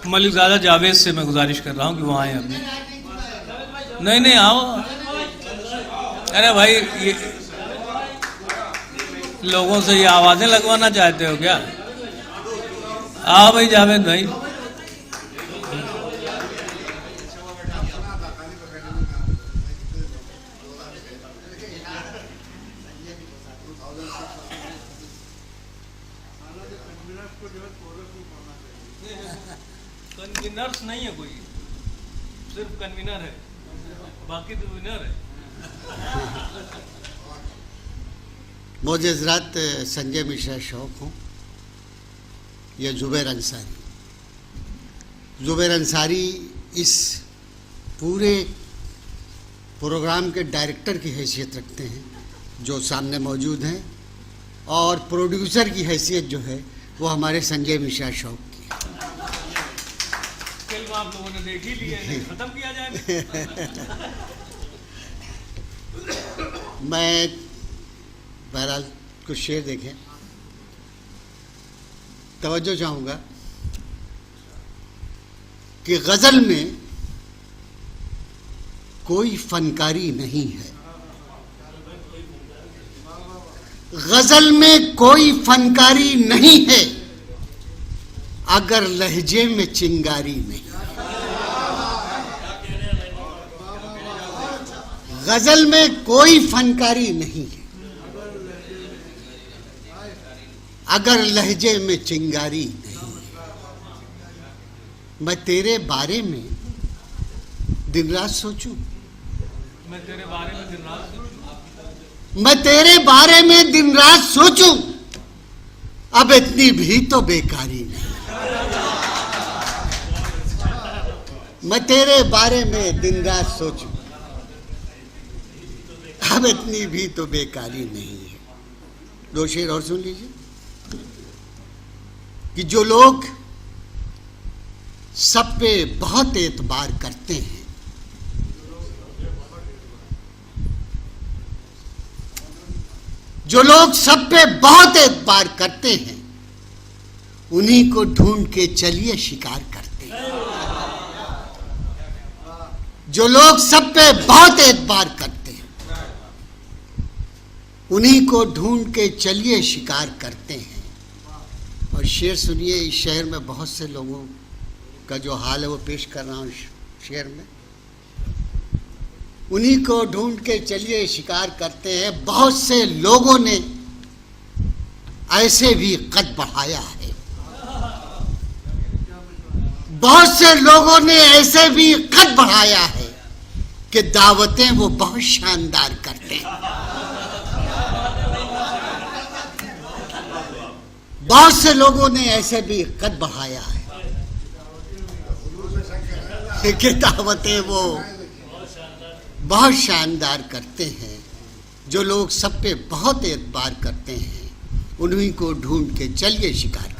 मलिकजादा जावेद से मैं गुजारिश कर रहा हूँ कि वहाँ आए अभी। नहीं नहीं आओ। अरे भाई ये लोगों से ये आवाज़ें लगवाना चाहते हो क्या? आओ भाई जावेद भाई। कन्वीनर्स नहीं है कोई, सिर्फ कन्वीनर है, बाकी तो विनर है। मुझे हजरात संजय मिश्रा शौक हूँ या जुबैर अंसारी। जुबैर अंसारी इस पूरे प्रोग्राम के डायरेक्टर की हैसियत रखते हैं जो सामने मौजूद हैं, और प्रोड्यूसर की हैसियत जो है वो हमारे संजय मिश्रा शौक की है। फिल्म आप लोगों ने देख ही ली है, खत्म किया जाए। मैं बहरहाल कुछ शेर देखें, तवज्जो चाहूँगा कि गज़ल में कोई फनकारी नहीं है, गज़ल में कोई फनकारी नहीं है अगर लहजे में चिंगारी नहीं। गज़ल में कोई फनकारी नहीं है अगर लहजे में चिंगारी नहीं। मैं तेरे बारे में दिन रात सोचूं, मैं तेरे बारे में दिन रात सोचूं, मैं तेरे बारे में दिन रात सोचूं, अब इतनी भी तो बेकारी नहीं। मैं तेरे बारे में दिन रात सोचूं, अब इतनी भी तो बेकारी नहीं है। दो शेर और सुन लीजिए कि जो लोग सब पे बहुत एतबार करते हैं, जो लोग सब पे बहुत एतबार करते हैं, उन्हीं को ढूंढ के चलिए शिकार करते हैं। जो लोग सब पे बहुत एतबार करते हैं, उन्हीं को ढूंढ के चलिए शिकार करते हैं। और शेर सुनिए, इस शहर में बहुत से लोगों का जो हाल है वो पेश कर रहा हूँ शेर में। उन्हीं को ढूंढ के चलिए शिकार करते हैं, बहुत से लोगों ने ऐसे भी कद बढ़ाया है, बहुत से लोगों ने ऐसे भी कद बढ़ाया है कि दावतें वो बहुत शानदार करते हैं। बहुत से लोगों ने ऐसे भी कद बढ़ाया है कि दावतें वो बहुत शानदार करते हैं। जो लोग सब पे बहुत एतबार करते हैं, उन्हीं को ढूंढ के चलिए शिकार